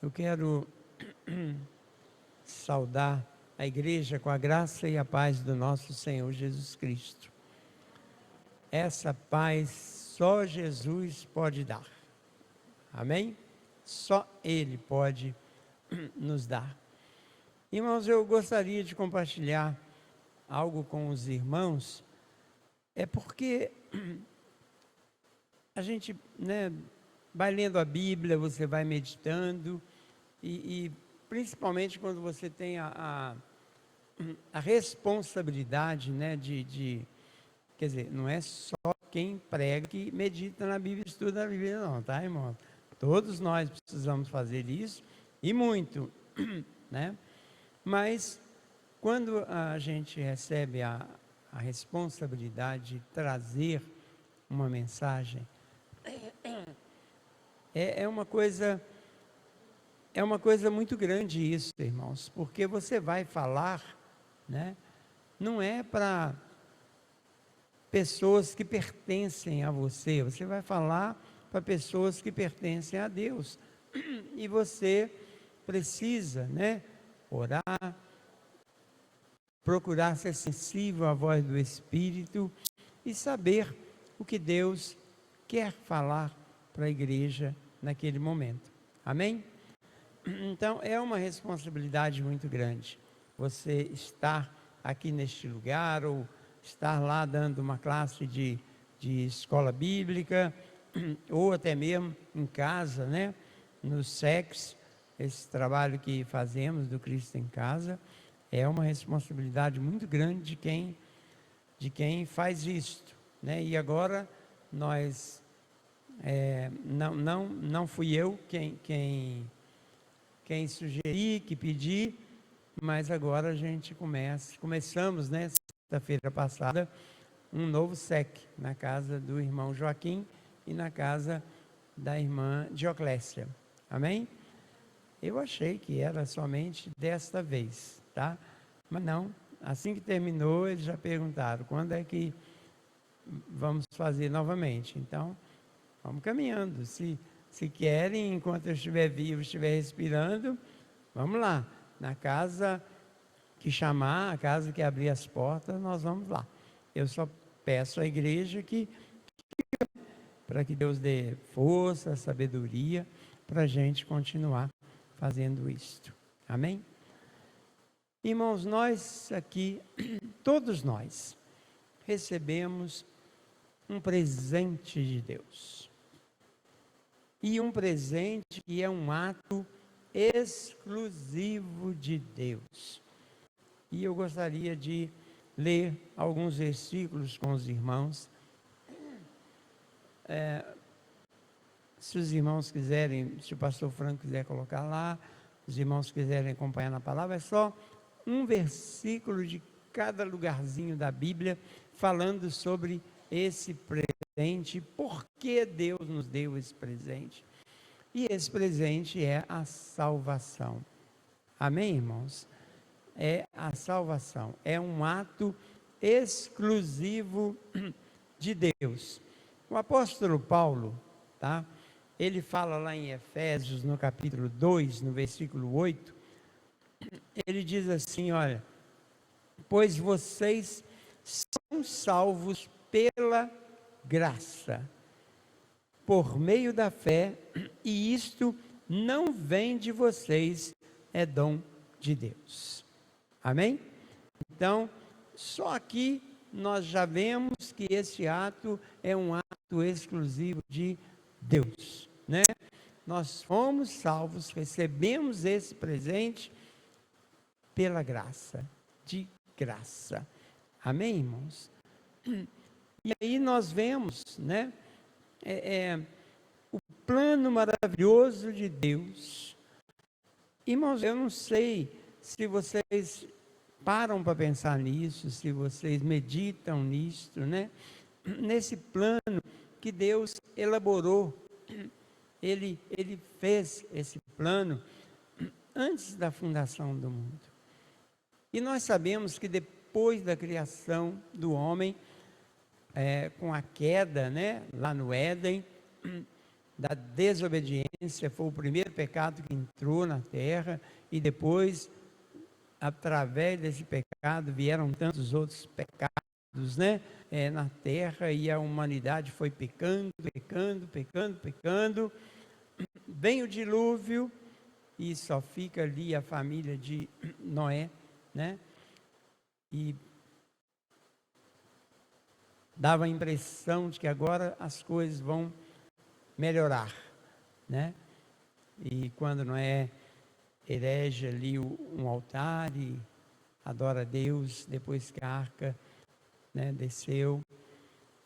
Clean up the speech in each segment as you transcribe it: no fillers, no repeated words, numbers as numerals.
Eu quero saudar a igreja com a graça e a paz do nosso Senhor Jesus Cristo. Essa paz só Jesus pode dar. Amém? Só Ele pode nos dar. Irmãos, eu gostaria de compartilhar algo com os irmãos, porque a gente, vai lendo a Bíblia, você vai meditando, e principalmente quando você tem a responsabilidade, quer dizer, não é só quem prega que medita na Bíblia, estuda a Bíblia não, tá, irmão? Todos nós precisamos fazer isso, e muito, né? Mas quando a gente recebe a responsabilidade de trazer uma mensagem, é uma coisa muito grande isso, irmãos, porque você vai falar, não é para pessoas que pertencem a você, você vai falar para pessoas que pertencem a Deus, e você precisa, orar, procurar ser sensível à voz do Espírito e saber o que Deus quer falar para a igreja naquele momento. Amém? Então, é uma responsabilidade muito grande você estar aqui neste lugar ou estar lá dando uma classe de escola bíblica ou até mesmo em casa, no SEX, esse trabalho que fazemos do Cristo em Casa, é uma responsabilidade muito grande de quem faz isto, E agora nós, não fui eu quem sugeri, que pedi, mas agora a gente começamos, sexta-feira passada, um novo SEC na casa do irmão Joaquim e na casa da irmã Dioclésia. Amém? Eu achei que era somente desta vez, tá? Mas não, assim que terminou, eles já perguntaram, quando é que vamos fazer novamente? Então, vamos caminhando, se querem, enquanto eu estiver vivo, estiver respirando, vamos lá, na casa que chamar, a casa que abrir as portas, nós vamos lá. Eu só peço à igreja para que Deus dê força, sabedoria, para a gente continuar fazendo isto. Amém? Irmãos, nós aqui, todos nós, recebemos um presente de Deus. E um presente que é um ato exclusivo de Deus. E eu gostaria de ler alguns versículos com os irmãos. Se os irmãos quiserem, se o pastor Franco quiser colocar lá, os irmãos quiserem acompanhar na palavra, é só um versículo de cada lugarzinho da Bíblia, falando sobre esse presente, por que Deus nos deu esse presente. E esse presente é a salvação. Amém, irmãos? É a salvação, é um ato exclusivo de Deus. O apóstolo Paulo, ele fala lá em Efésios, no capítulo 2, no versículo 8, ele diz assim, olha, pois vocês são salvos pela graça, por meio da fé, e isto não vem de vocês, é dom de Deus. Amém? Então, só aqui nós já vemos que esse ato é um ato exclusivo de Deus, Nós fomos salvos, recebemos esse presente pela graça, de graça. Amém, irmãos? E aí nós vemos, o plano maravilhoso de Deus. Irmãos, eu não sei se vocês param para pensar nisso, se vocês meditam nisto, nesse plano que Deus elaborou. Ele fez esse plano antes da fundação do mundo. E nós sabemos que depois da criação do homem, com a queda, lá no Éden, da desobediência, foi o primeiro pecado que entrou na terra, e depois, através desse pecado, vieram tantos outros pecados, né, na terra, e a humanidade foi pecando, pecando. Vem o dilúvio, e só fica ali a família de Noé, né, e dava a impressão de que agora as coisas vão melhorar, né? E quando Noé erege ali um altar e adora a Deus, depois que a arca, né, desceu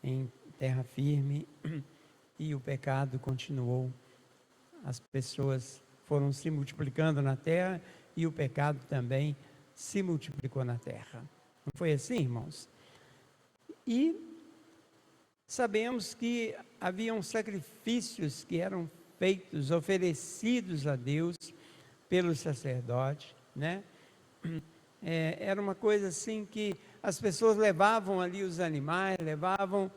em terra firme e o pecado continuou, as pessoas foram se multiplicando na terra e o pecado também se multiplicou na terra. Não foi assim, irmãos? E sabemos que haviam sacrifícios que eram feitos, oferecidos a Deus pelo sacerdote, né? Era uma coisa assim que as pessoas levavam ali os animais, levavam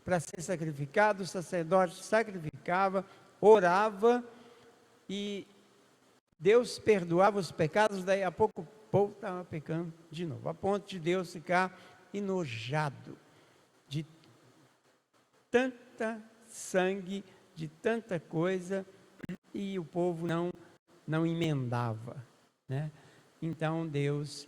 para ser sacrificado, o sacerdote sacrificava, orava e Deus perdoava os pecados, daí a pouco o povo estava pecando de novo, a ponto de Deus ficar enojado de tanta sangue, de tanta coisa, e o povo não emendava, né? Então Deus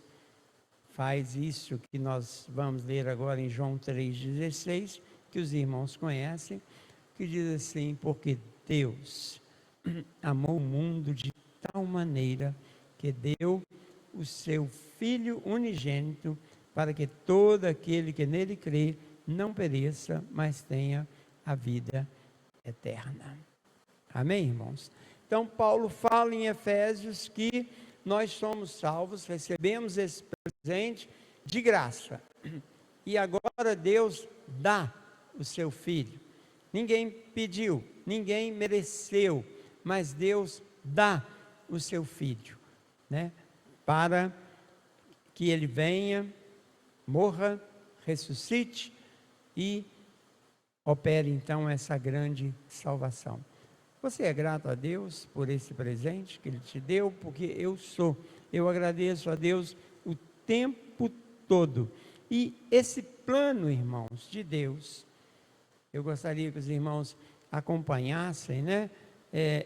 faz isso que nós vamos ler agora em João 3,16, que os irmãos conhecem, que diz assim: porque Deus amou o mundo de tal maneira que deu o seu Filho unigênito, para que todo aquele que nele crê não pereça, mas tenha a vida eterna. Amém, irmãos? Então, Paulo fala em Efésios que nós somos salvos, recebemos esse presente de graça. E agora Deus dá o seu Filho. Ninguém pediu, ninguém mereceu, mas Deus dá o seu Filho, né? Para que ele venha, morra, ressuscite e opere então essa grande salvação. Você é grato a Deus por esse presente que Ele te deu? Porque eu agradeço a Deus o tempo todo. E esse plano, irmãos, de Deus, eu gostaria que os irmãos acompanhassem, né?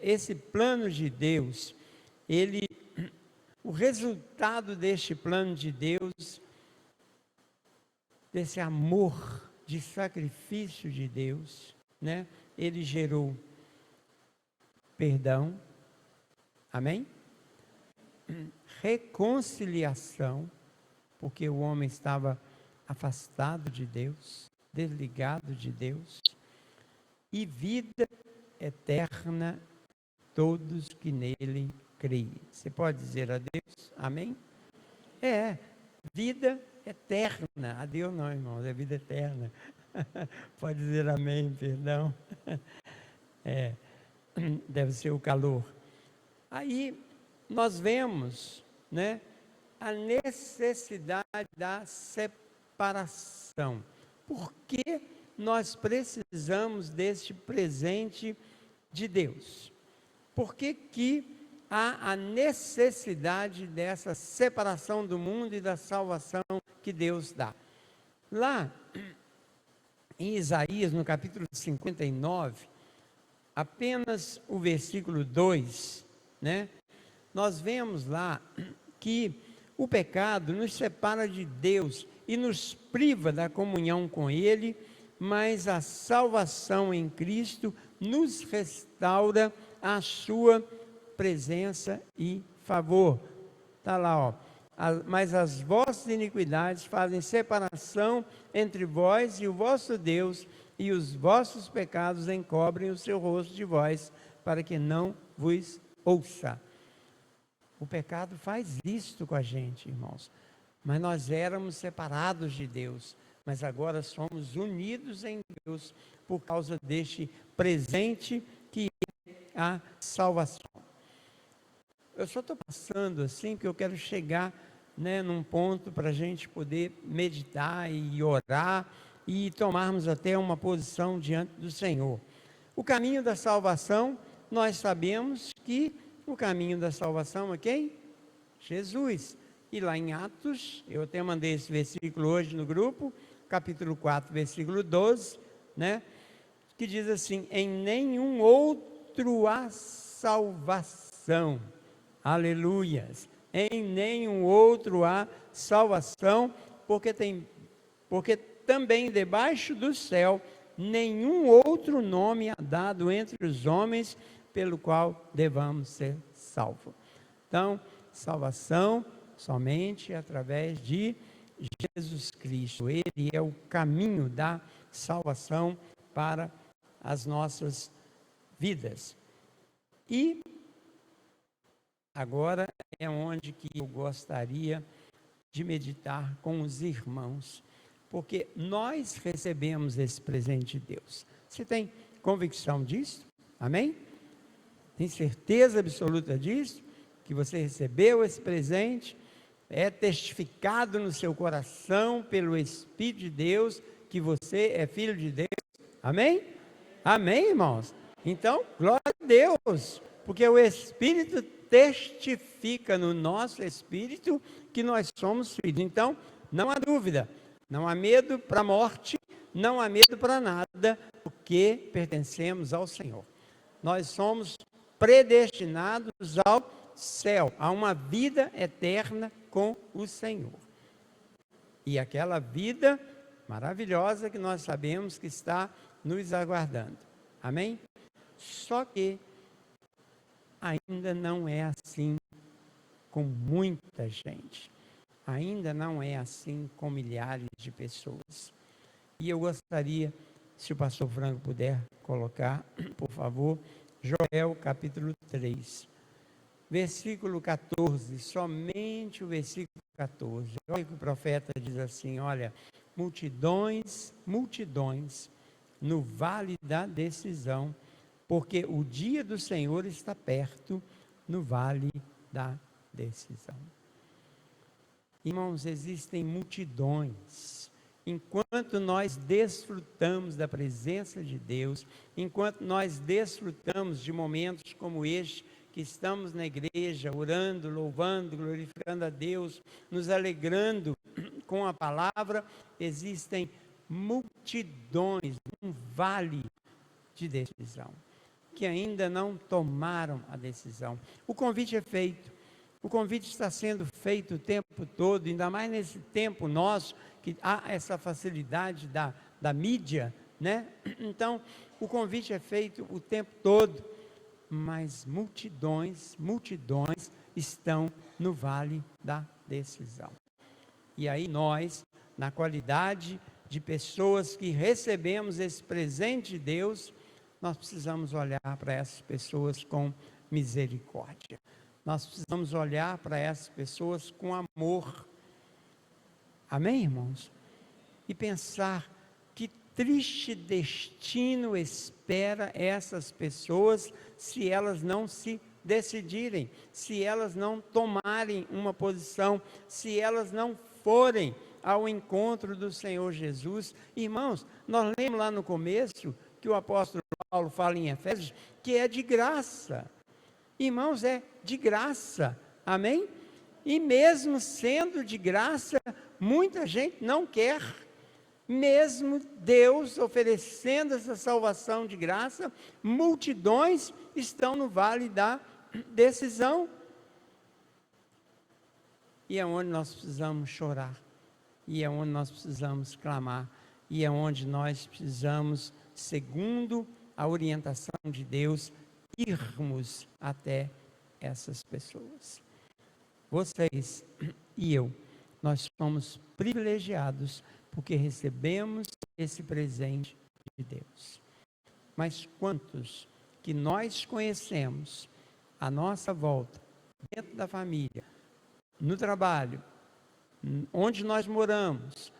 Esse plano de Deus, o resultado deste plano de Deus, desse amor de sacrifício de Deus, né? Ele gerou perdão, amém? Reconciliação, porque o homem estava afastado de Deus, desligado de Deus, e vida eterna, todos que nele creem. Você pode dizer a Deus, amém? Vida eterna, a Deus não, irmãos, é vida eterna. Pode dizer amém, perdão. Deve ser o calor. Aí nós vemos, né, a necessidade da separação. Por que nós precisamos deste presente de Deus? Por que há a necessidade dessa separação do mundo e da salvação que Deus dá? Lá em Isaías, no capítulo 59, apenas o versículo 2, né? Nós vemos lá que o pecado nos separa de Deus e nos priva da comunhão com Ele, mas a salvação em Cristo nos restaura a sua presença e favor. Está lá, ó. Mas as vossas iniquidades fazem separação entre vós e o vosso Deus, e os vossos pecados encobrem o seu rosto de vós, para que não vos ouça. O pecado faz isto com a gente, irmãos. Mas nós éramos separados de Deus, mas agora somos unidos em Deus por causa deste presente que é a salvação. Eu só estou passando assim, porque eu quero chegar, né, num ponto para a gente poder meditar e orar e tomarmos até uma posição diante do Senhor. O caminho da salvação, nós sabemos que o caminho da salvação é quem? Jesus. E lá em Atos, eu até mandei esse versículo hoje no grupo, capítulo 4, versículo 12, né? Que diz assim: em nenhum outro há salvação. Aleluias. Em nenhum outro há salvação, porque também debaixo do céu nenhum outro nome há dado entre os homens pelo qual devamos ser salvos. Então, salvação somente através de Jesus Cristo. Ele é o caminho da salvação para as nossas vidas. E agora é onde que eu gostaria de meditar com os irmãos, porque nós recebemos esse presente de Deus. Você tem convicção disso? Amém? Tem certeza absoluta disso? Que você recebeu esse presente? É testificado no seu coração pelo Espírito de Deus que você é filho de Deus? Amém? Amém, irmãos? Então, glória a Deus, porque o Espírito testifica no nosso espírito que nós somos filhos. Então, não há dúvida, não há medo para a morte, não há medo para nada, porque pertencemos ao Senhor. Nós somos predestinados ao céu, a uma vida eterna com o Senhor. E aquela vida maravilhosa que nós sabemos que está nos aguardando. Amém? Só que ainda não é assim com muita gente. Ainda não é assim com milhares de pessoas. E eu gostaria, se o pastor Franco puder colocar, por favor, Joel capítulo 3, versículo 14, somente o versículo 14. Olha que o profeta diz assim: olha, multidões, multidões no vale da decisão, porque o dia do Senhor está perto no vale da decisão. Irmãos, existem multidões. Enquanto nós desfrutamos da presença de Deus, enquanto nós desfrutamos de momentos como este, que estamos na igreja, orando, louvando, glorificando a Deus, nos alegrando com a palavra, existem multidões, um vale de decisão, que ainda não tomaram a decisão. O convite é feito, o convite está sendo feito o tempo todo, ainda mais nesse tempo nosso, que há essa facilidade da mídia, né? Então, o convite é feito o tempo todo, mas multidões estão no vale da decisão. E aí nós, na qualidade de pessoas que recebemos esse presente de Deus, nós precisamos olhar para essas pessoas com misericórdia. Nós precisamos olhar para essas pessoas com amor. Amém, irmãos? E pensar que triste destino espera essas pessoas se elas não se decidirem, se elas não tomarem uma posição, se elas não forem ao encontro do Senhor Jesus. Irmãos, nós lemos lá no começo que o apóstolo Paulo fala em Efésios que é de graça. Irmãos, é de graça, amém? E mesmo sendo de graça, muita gente não quer. Mesmo Deus oferecendo essa salvação de graça, multidões estão no vale da decisão. E é onde nós precisamos chorar, e é onde nós precisamos clamar, e é onde nós precisamos, segundo a orientação de Deus, irmos até essas pessoas. Vocês e eu, nós somos privilegiados porque recebemos esse presente de Deus. Mas quantos que nós conhecemos à nossa volta, dentro da família, no trabalho, onde nós moramos,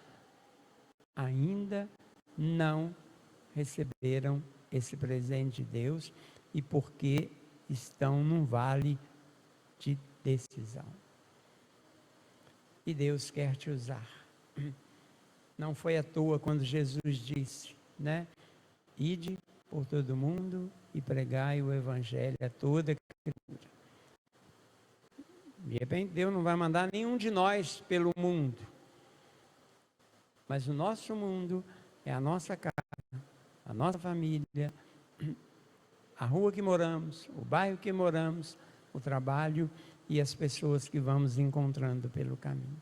ainda não receberam esse presente de Deus e porque estão num vale de decisão. E Deus quer te usar. Não foi à toa quando Jesus disse, né? Ide por todo mundo e pregai o evangelho a toda criatura. De repente Deus não vai mandar nenhum de nós pelo mundo. Mas o nosso mundo é a nossa casa, a nossa família, a rua que moramos, o bairro que moramos, o trabalho e as pessoas que vamos encontrando pelo caminho.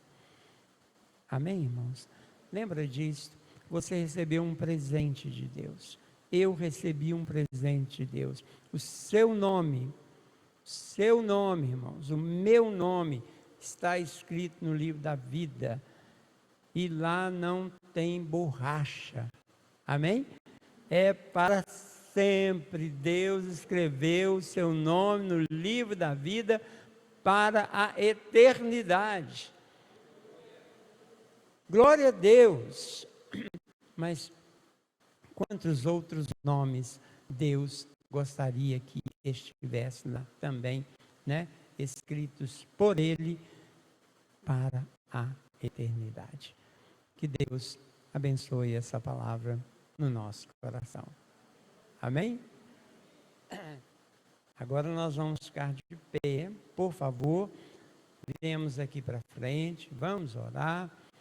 Amém, irmãos? Lembra disso? Você recebeu um presente de Deus. Eu recebi um presente de Deus. O seu nome, irmãos, o meu nome está escrito no livro da vida. E lá não tem borracha. Amém? É para sempre. Deus escreveu o seu nome no livro da vida para a eternidade. Glória a Deus. Mas quantos outros nomes Deus gostaria que estivesse lá também, né? Escritos por Ele para a eternidade. Que Deus abençoe essa palavra no nosso coração. Amém? Agora nós vamos ficar de pé, por favor. Viremos aqui para frente, vamos orar.